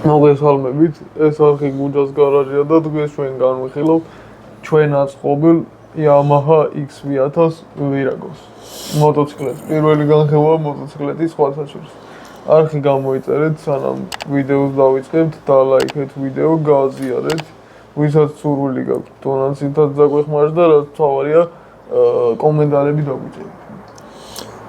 მოგესალმებით, ეს არხი გუჯას გარაჟია და დღეს ჩვენ განვიხილავთ ჩვენ აწყობილ Yamaha X1000 Viragos მოტოციკლეტს. პირველი განხილვა მოტოციკლეტის სხვათა შორის. არხი გამოიწერეთ, სანამ ვიდეოს დავიწყებთ და ლაიქეთ ვიდეო, გააზიარეთ. ვისაც სურვილი გაქვთ დონაციათაც დაგვეხმაროთ და რაც თავარია კომენტარები დაგვიწერეთ.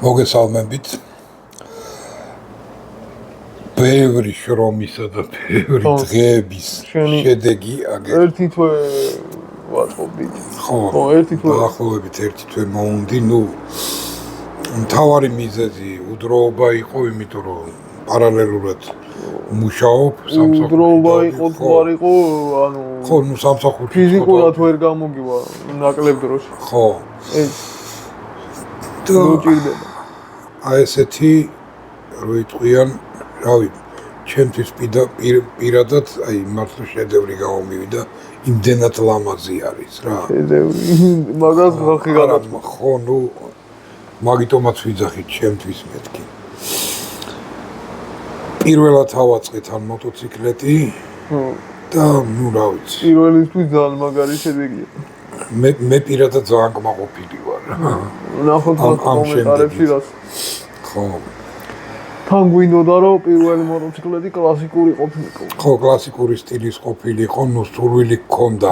მოგესალმებით. ბევრი შრომისა და ბევრი დღეების შედეგი აგერ. ერთი თვე ვაწყობდით. ხო, ერთი თვე. დაახლოებით ერთი თვე მოუნდი, მთავარი მიზეზი udroობა იყო, იმიტომ რომ პარალელურად მუშაობ სამსახურში. udroობა იყო, თვარ იყო, ანუ ხო, სამსახურში. ფიზიკურად ვერ გამოგივა ნაკლებ დროში. ხო. მოჭირდება. აი ესეთი რო იტყვიან რავი, ჩემთვის პირადად, აი მართლა შედევრი გამომივიდა, იმდენად ლამაზი არის რა. შედევრი, მაგას ხალხი განაცხადა. ხო, მაგიტომაც ვიძახით ჩემთვის მეთქი. პირველად ავაწყეთ ამ მოტოციკლეტი და რა ვიცი. პირველისთვის ძალიან მაგარი შედეგია. მე პირადად ძალიან კმაყოფილი ვარ. ნახოთ კომენტარებში რას. ხო. თან გვინდოდა რომ პირველი მოტოციკლეტი კლასიკური ყოფილიყო. ხო, კლასიკური სტილის ყოფილიყო, სურვილი გქონდა.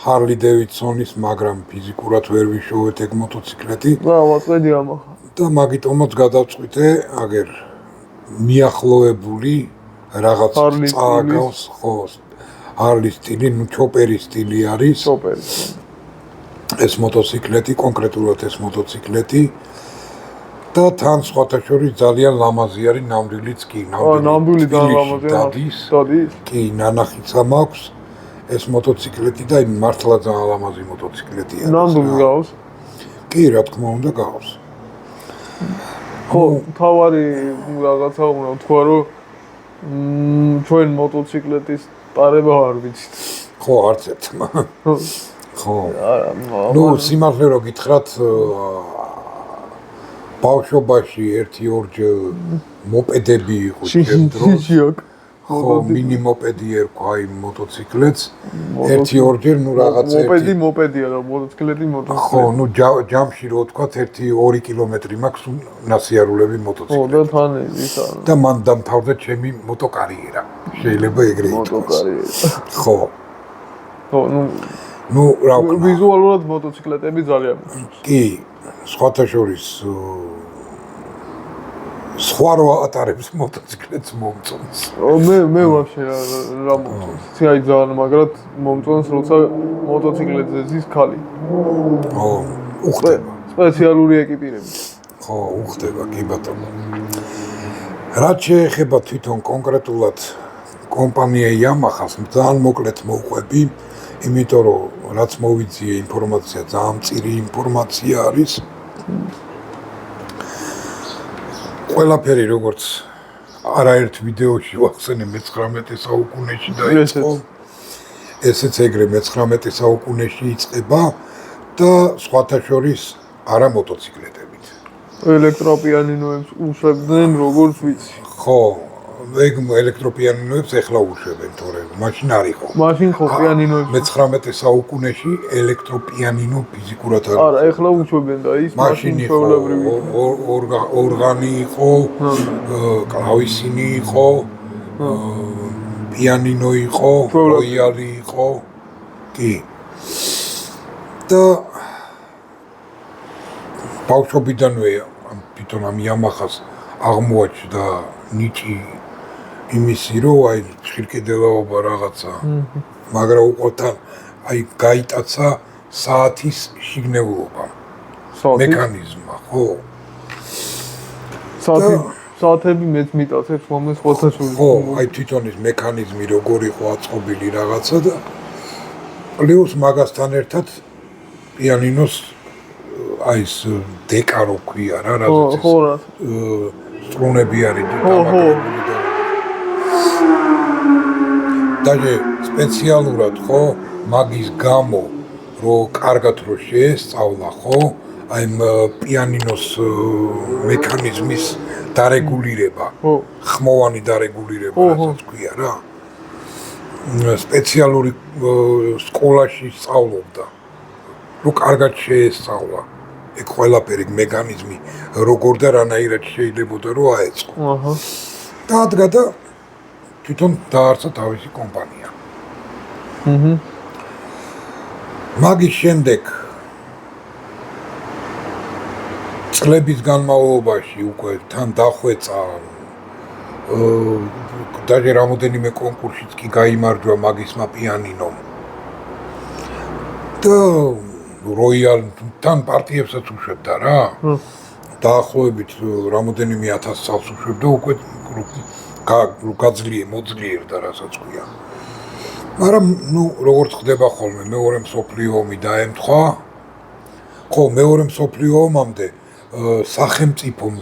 Harley Davidson-ის, მაგრამ ფიზიკურად ვერ ვიშოვეთ ეგ მოტოციკლეტი. და ვაწყედი Yamaha. და მაგიტომაც გადავწყვიტე, აგერ მიახლოებული რაღაც წააგავს, ხო, Harley სტილი, ჩოპერი სტილი არის. ჩოპერი. ეს მოტოციკლეტი, კონკრეტულად ეს მოტოციკლეტი და თან სხვათა შორის ძალიან ლამაზი არის, ნამდვილიც კი, ნამდვილი ძალიან ლამაზია. დადის. კი, ნანახიც მაქვს ეს მოტოციკლეტი და მართლა ძალიან ლამაზი მოტოციკლეტია. ნამდვილად გავს? კი, რა თქმა უნდა გავს. ხო, თავარი რაღაცა უნდა ვთქვა, რომ ჩვენ მოტოციკლეტის პარება არ ვიცით. ხო, არც ერთმა. ხო. სიმართლე რომ გითხრათ, ბავშვობაში ერთი-ორჯერ მოპედები იყო ჩემ დროს. ხო, მინი მოპედი ერქვა იმ მოტოციკლეტს. ერთი-ორჯერ მოპედია და მოტოციკლეტი მოტოციკლეტი. ხო, ჯამში რო ვთქვათ 1-2 კილომეტრი მაქვს ნასიარულები მოტოციკლეტი. ხო, და თან ისა. და მან დამთავრდა ჩემი მოტოკარიერა. შეიძლება ეგრე ითქვას. მოტოკარიერა. ხო. ხო, რა ვქნა. ვიზუალურად მოტოციკლეტები ძალიან მოგწონს. კი, სხვათა შორის სხვა რო ატარებს მოტოციკლეტს მომწონს. მე ვაფშე რა მომწონს. აი ძალიან მაგრად მომწონს, როცა მოტოციკლეტზე ზის ქალი. ხო, უხდება. სპეციალური ეკიპირებით. ხო, უხდება, კი ბატონო. რაც შეეხება თვითონ კონკრეტულად კომპანია Yamaha-ს, ძალიან მოკლედ მოვყვები, იმიტომ რომ რაც მოვიძიე ინფორმაცია, ძალიან მწირი ინფორმაცია არის. ყველაფერი როგორც არაერთ ვიდეოში ვახსენე 19 საუკუნეში დაიწყო. ესეც ეგრე 19 საუკუნეში იწყება და სხვათა შორის არა მოტოციკლეტებით. ელექტროპიანინოებს უშვებდნენ როგორც ვიცი. ხო, ეგ ელექტროპიანინოებს ეხლა უშვებენ, თორემ მაშინ არ იყო. მაშინ ხო პიანინოებს 19 საუკუნეში ელექტროპიანინო ფიზიკურად არ არა, ეხლა უშვებენ და ის მაშინ იყო ორგანი იყო, კლავისინი იყო, პიანინო იყო, როიალი იყო. კი. და ბავშვობიდანვე თვითონ ამ Yamaha-ს აღმოაჩნდა ნიჭი იმისი, რომ აი ხირკედელაობა რაღაცა. მაგრამ უყოთან აი გაიტაცა საათის შიგნეულობა. მექანიზმა, ხო. საათები მეც მიტაცებს მომეს ხოთა შორის. ხო, აი თვითონ ის მექანიზმი როგორ იყო აწყობილი რაღაცა და პლუს მაგასთან ერთად პიანინოს აი ეს დეკა რო ქვია რა, რაზეც სტრუნები არის დამაგრებული და სპეციალურად ხო მაგის გამო რომ კარგად რო შეესწავლა, ხო? აი პიანინოს მექანიზმის დარეგულირება, ხმოვანი დარეგულირება, რასაც ქვია რა. სპეციალური სკოლაში სწავლობდა, რომ კარგად შეესწავლა. ეგ ყველაფერი მექანიზმი როგორ და რანაირად შეიძლებოდა რომ აეწყო. დაადგა და თვითონ დაარსა თავისი კომპანია. მაგის შემდეგ წლების განმავლობაში უკვე თან დახვეწა даже რამოდენიმე კონკურსიც კი გაიმარჯვა მაგისმა პიანინომ. და როიალთან პარტიებსაც უშვებდა რა. დაახლოებით რამოდენიმე 1000 წელს უშვებდა უკვე მოძლიერდა რასაც ქვია. მაგრამ ნუ როგორც ხდება ხოლმე მეორე მსოფლიო ომი დაემთხვა. ხო, მეორე მსოფლიო ომამდე სახელმწიფომ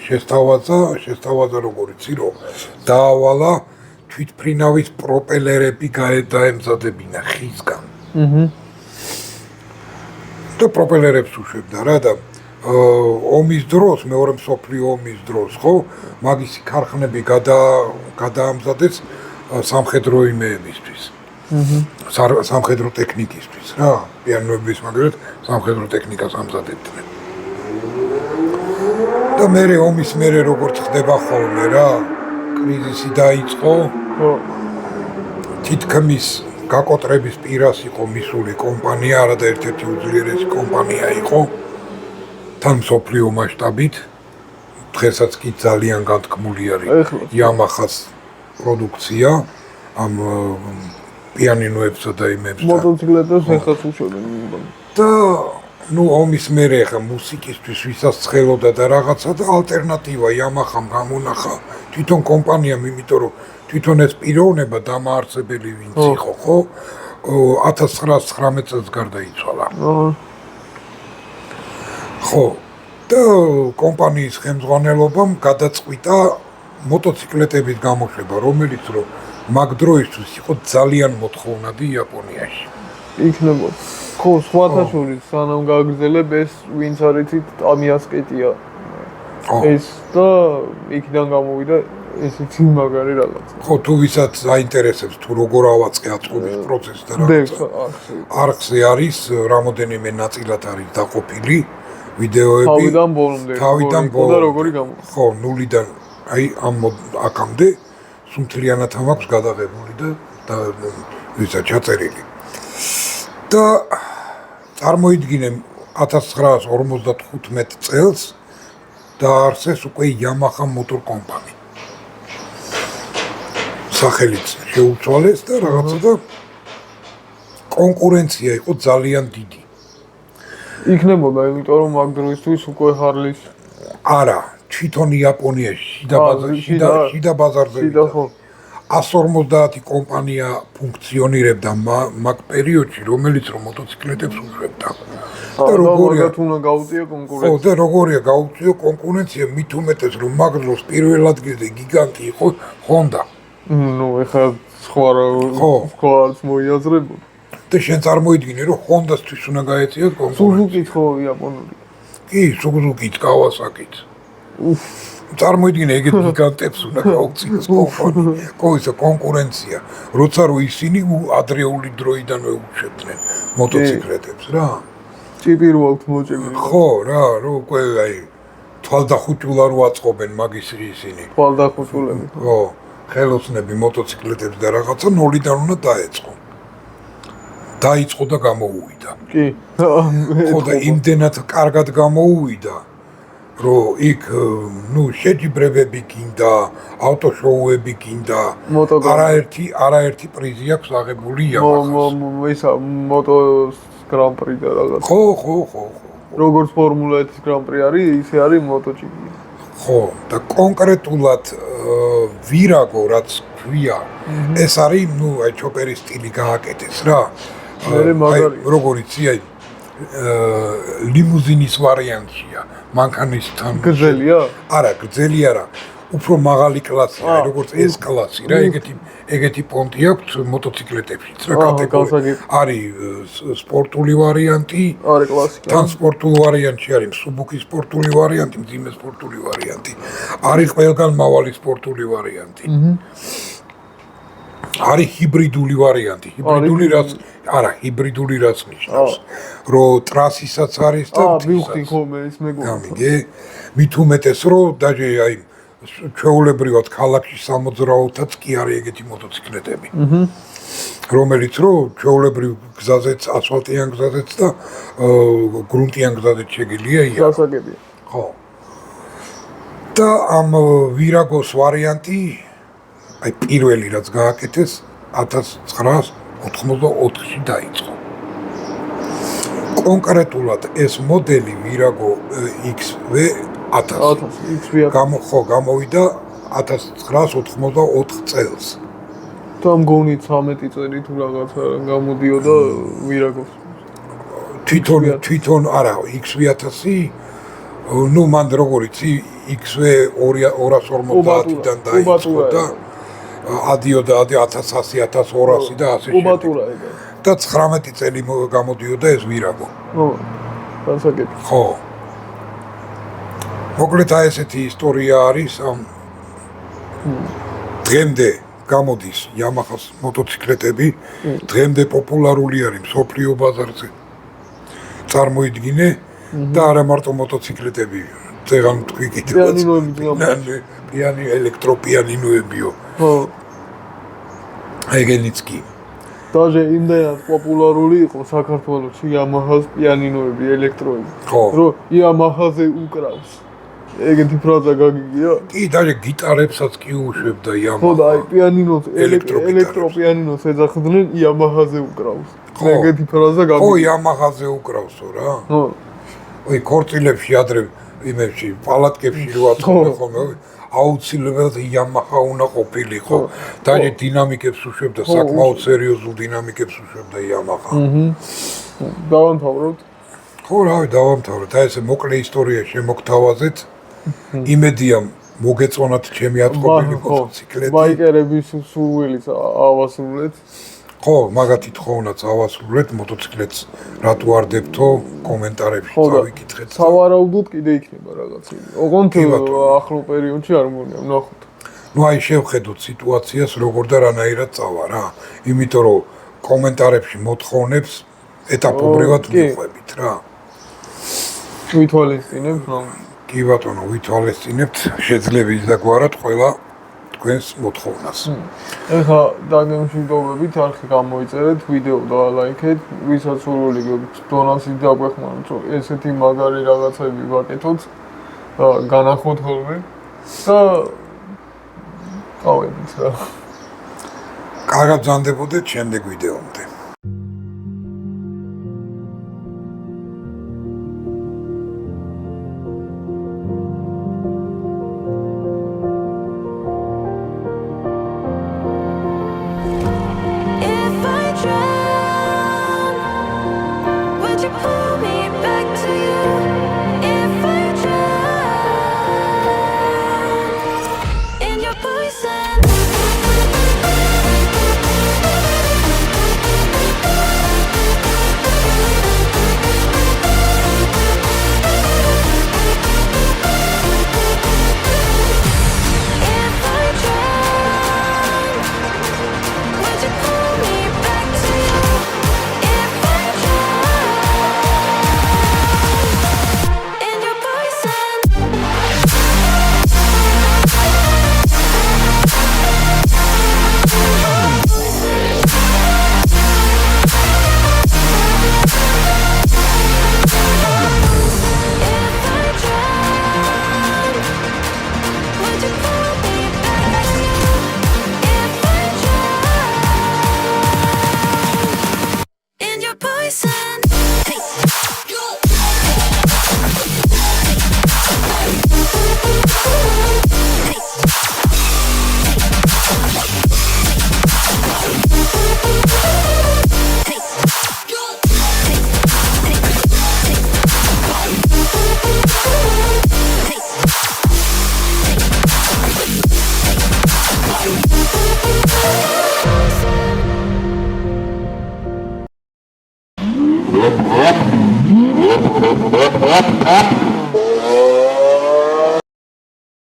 შესთავაზა როგორ იცი რომ დაავალა თვითფრინავის პროპელერები დაემზადებინა ხისგან. და პროპელერებს უშვებდა რა და ომის დროს, მეორე მსოფლიო ომის დროს, ხო, მაგისი ქარხნები გადაამზადეს სამხედრო იმეებისთვის. სამხედრო ტექნიკისთვის რა, პიანოების მაგრად სამხედრო ტექნიკას ამზადებდნენ. და მერე ომის მერე როგორც ხდება ხოლმე რა, კრიზისი დაიწყო. თითქმის გაკოტრების პირას იყო მისული კომპანია, არა და ერთ-ერთი უძლიერესი კომპანია იყო. თან მსოფლიო მასშტაბით. დღესაც კი ძალიან განთქმული არის Yamaha-ს პროდუქცია ამ პიანინოებსა და იმებს. მოტოციკლებს ეხლაც უშვებენ. და ნუ ომის მერე ხა მუსიკისთვის ვისაც ცხელოდა და რაღაცა და ალტერნატივა Yamaha-მ გამონახა თვითონ კომპანიამ, იმიტომ რომ თვითონ ეს პიროვნება დამაარსებელი ვინც იყო, ხო? 1919 წელს გარდაიცვალა. ხო. და კომპანიის ხელმძღვანელობამ გადაწყვიტა მოტოციკლეტების გამოშვება, რომელიც რომ მაგ დროისთვის იყო ძალიან მოთხოვნადი იაპონიაში. იქნება. ხო, სხვათა შორის სანამ გააგრძელებ ეს ვინც არიცით ტამიასკეტია. ეს და იქიდან გამოვიდა ესეთი მაგარი რაღაცა. ხო, თუ ვისაც აინტერესებს თუ როგორ ავაწყე აწყობის პროცესი და რაღაცა. არხზე არის რამოდენიმე ნაწილად არის დაყოფილი ვიდეოები. თავიდან ბოლომდე. და როგორი გამოვა. ხო, ნულიდან აი ამ აქამდე სუნთლიანად მაქვს გადაღებული და ვისაც ჩაწერილი. და წარმოიდგინე 1955 წელს დაარსეს უკვე Yamaha Motor Company. სახელიც შეუცვალეს და რაღაცა და კონკურენცია იყო ძალიან დიდი. იქნებოდა, იმიტომ რომ მაგ დროისთვის უკვე Harley-ს არა, თვითონ იაპონიაში შიდა ბაზარზე 150 კომპანია ფუნქციონირებდა მაგ პერიოდში, რომელიც რომ მოტოციკლეტებს უშვებდა. და როგორია უნდა გაუწიო კონკურენცია. ხო, და როგორია გაუწიო კონკურენცია, მით უმეტეს რომ მაგ დროს პირველ ადგილზე გიგანტი იყო Honda. ნუ ეხლა სხვააც მოიაზრებოდა. და შენ წარმოიდგინე რომ Honda-სთვის უნდა გაეწიოთ კონკურენცია. Suzuki-ც ხო იაპონური. კი, Suzuki-ც, Kawasaki-ც. წარმოიდგინე ეგეთ გიგანტებს უნდა გაუწიოს კომპანია. ხო, ისა კონკურენცია. როცა რო ისინი ადრეული დროიდანვე უშვებდნენ მოტოციკლეტებს რა. ჭიპი რო აქვს მოჭებული. ხო, რა, რო უკვე აი თვალდახუჭულა რო აწყობენ მაგის ისინი. თვალდახუჭულები. ხო, ხელოსნები მოტოციკლეტებს და რაღაცა ნოლიდან უნდა დაეწყო. დაიწყო და გამოუვიდა. კი. ხო და იმდენად კარგად გამოუვიდა, რომ იქ ნუ შეჯიბრებები გინდა, ავტოშოუები გინდა, არაერთი პრიზი აქვს აღებული Yamaha-ს. ისა მოტოს გრან-პრი და რაღაც. ხო. როგორც ფორმულა 1-ის გრან-პრი არის, ისე არის MotoGP. ხო, და კონკრეტულად ვირაგო რაც ქვია, ეს არის, ნუ აი ჩოპერის სტილი გააკეთეს რა. აი როგორ იცი, აი ლიმუზინის ვარიანტია, მანქანისთან. გრძელია? არა, გრძელი არა. უფრო მაღალი კლასია, როგორც ეს კლასი რა, ეგეთი პონტი აქვს მოტოციკლებშიც რა კატეგორია. არის სპორტული ვარიანტი, არის კლასიკა. თან სპორტულ ვარიანტში არის მსუბუქი სპორტული ვარიანტი, მძიმე სპორტული ვარიანტი. არის ყველგან მავალი სპორტული ვარიანტი. არის ჰიბრიდული ვარიანტი. ჰიბრიდული რაც ნიშნავს, რომ ტრასისაც არის და მივხვდი ხოლმე ის მეგონა. გამიგე, მით უმეტეს რომ დაჟე აი ჩვეულებრივად ქალაქში სამოძრაოთაც კი არის ეგეთი მოტოციკლეტები. რომელიც რომ ჩვეულებრივ გზაზეც, ასფალტიან გზაზეც და გრუნტიან გზაზეც შეგიძლია იარო. გასაგებია. ხო. და ამ ვირაგოს ვარიანტი აი პირველი რაც გააკეთეს 1984-ში დაიწყო. კონკრეტულად ეს მოდელი ვირაგო XV 1000 გამოვიდა 1984 წელს. და მგონი 13 წელი თუ რაღაცა გამოდიოდა ვირაგოს. თვითონ არა XV 1000 ნუ მან როგორიც XV 250-დან დაიწყო და ადიოდა 1100, 1200 და ასე შემდეგ. და 19 წელი გამოდიოდა ეს ვირაგო. ხო, გასაგები. ხო. მოკლედ აი ესეთი ისტორია არის ამ დღემდე გამოდის Yamaha-s მოტოციკლეტები, დღემდე პოპულარული არის მსოფლიო ბაზარზე. წარმოიდგინე და არა მარტო მოტოციკლეტები, ზეგან თქვი კიდევ პიანინოები, ელექტროპიანინოებიო. ხო. ეგენიც კი. დაჟე იმდენად პოპულარული იყო საქართველოში Yamaha-s პიანინოები, ელექტროები. რომ Yamaha-ზე უკრავს. ეგეთი ფრაზა გაგიგია? კი, დაჟე გიტარებსაც კი უშვებდა Yamaha. ხო და აი პიანინოს ელექტროპიანინოს ეძახდნენ Yamaha-ზე უკრავს. ეგეთი ფრაზა გაგიგია. ხო, Yamaha-ზე უკრავსო რა. ხო. ой ქორწილებში ადრე იმებში პალატკებში რო აწვევენ ხოლმე აუცილებლად Yamaha უნდა ყოფილიყო. დაჟე დინამიკებს უშვებდა, საკმაოდ სერიოზულ დინამიკებს უშვებდა Yamaha. დავამთავროთ. ხო, რავი, დავამთავროთ. აი ესე მოკლე ისტორია შემოგთავაზეთ. იმედია მოგეწონათ ჩემი აწყობილი მოტოციკლეტი. ბაიკერების სურვილიც ავასრულეთ. ხო, მაგათი თხოვნაც ავასრულეთ მოტოციკლეტს რატო არ დებთო კომენტარებში წავიკითხეთ. სავარაუდოდ კიდე იქნება რაღაცები. ოღონდ ახლო პერიოდში არ მგონია ვნახოთ. ნუ აი შევხედოთ სიტუაციას როგორ და რანაირად წავა რა. იმიტომ რომ კომენტარებში მოთხოვნებს ეტაპობრივად მიყვებით რა. ვითვალისწინებთ რა. კი ბატონო, ვითვალისწინებთ შეძლებს და გვარად ყველა თქვენს მოთხოვნას. ეხლა დაგემშვიდობებით, არხი გამოიწერეთ, ვიდეო დაალაიქეთ, ვისაც სურვილი გქონდათ დონასით დაგვეხმაროთ, რომ ესეთი მაგარი რაღაცები ვაკეთოთ, განახოთ ხოლმე და გავედით რა. კარგად ბრძანდებოდეთ შემდეგ ვიდეომდე.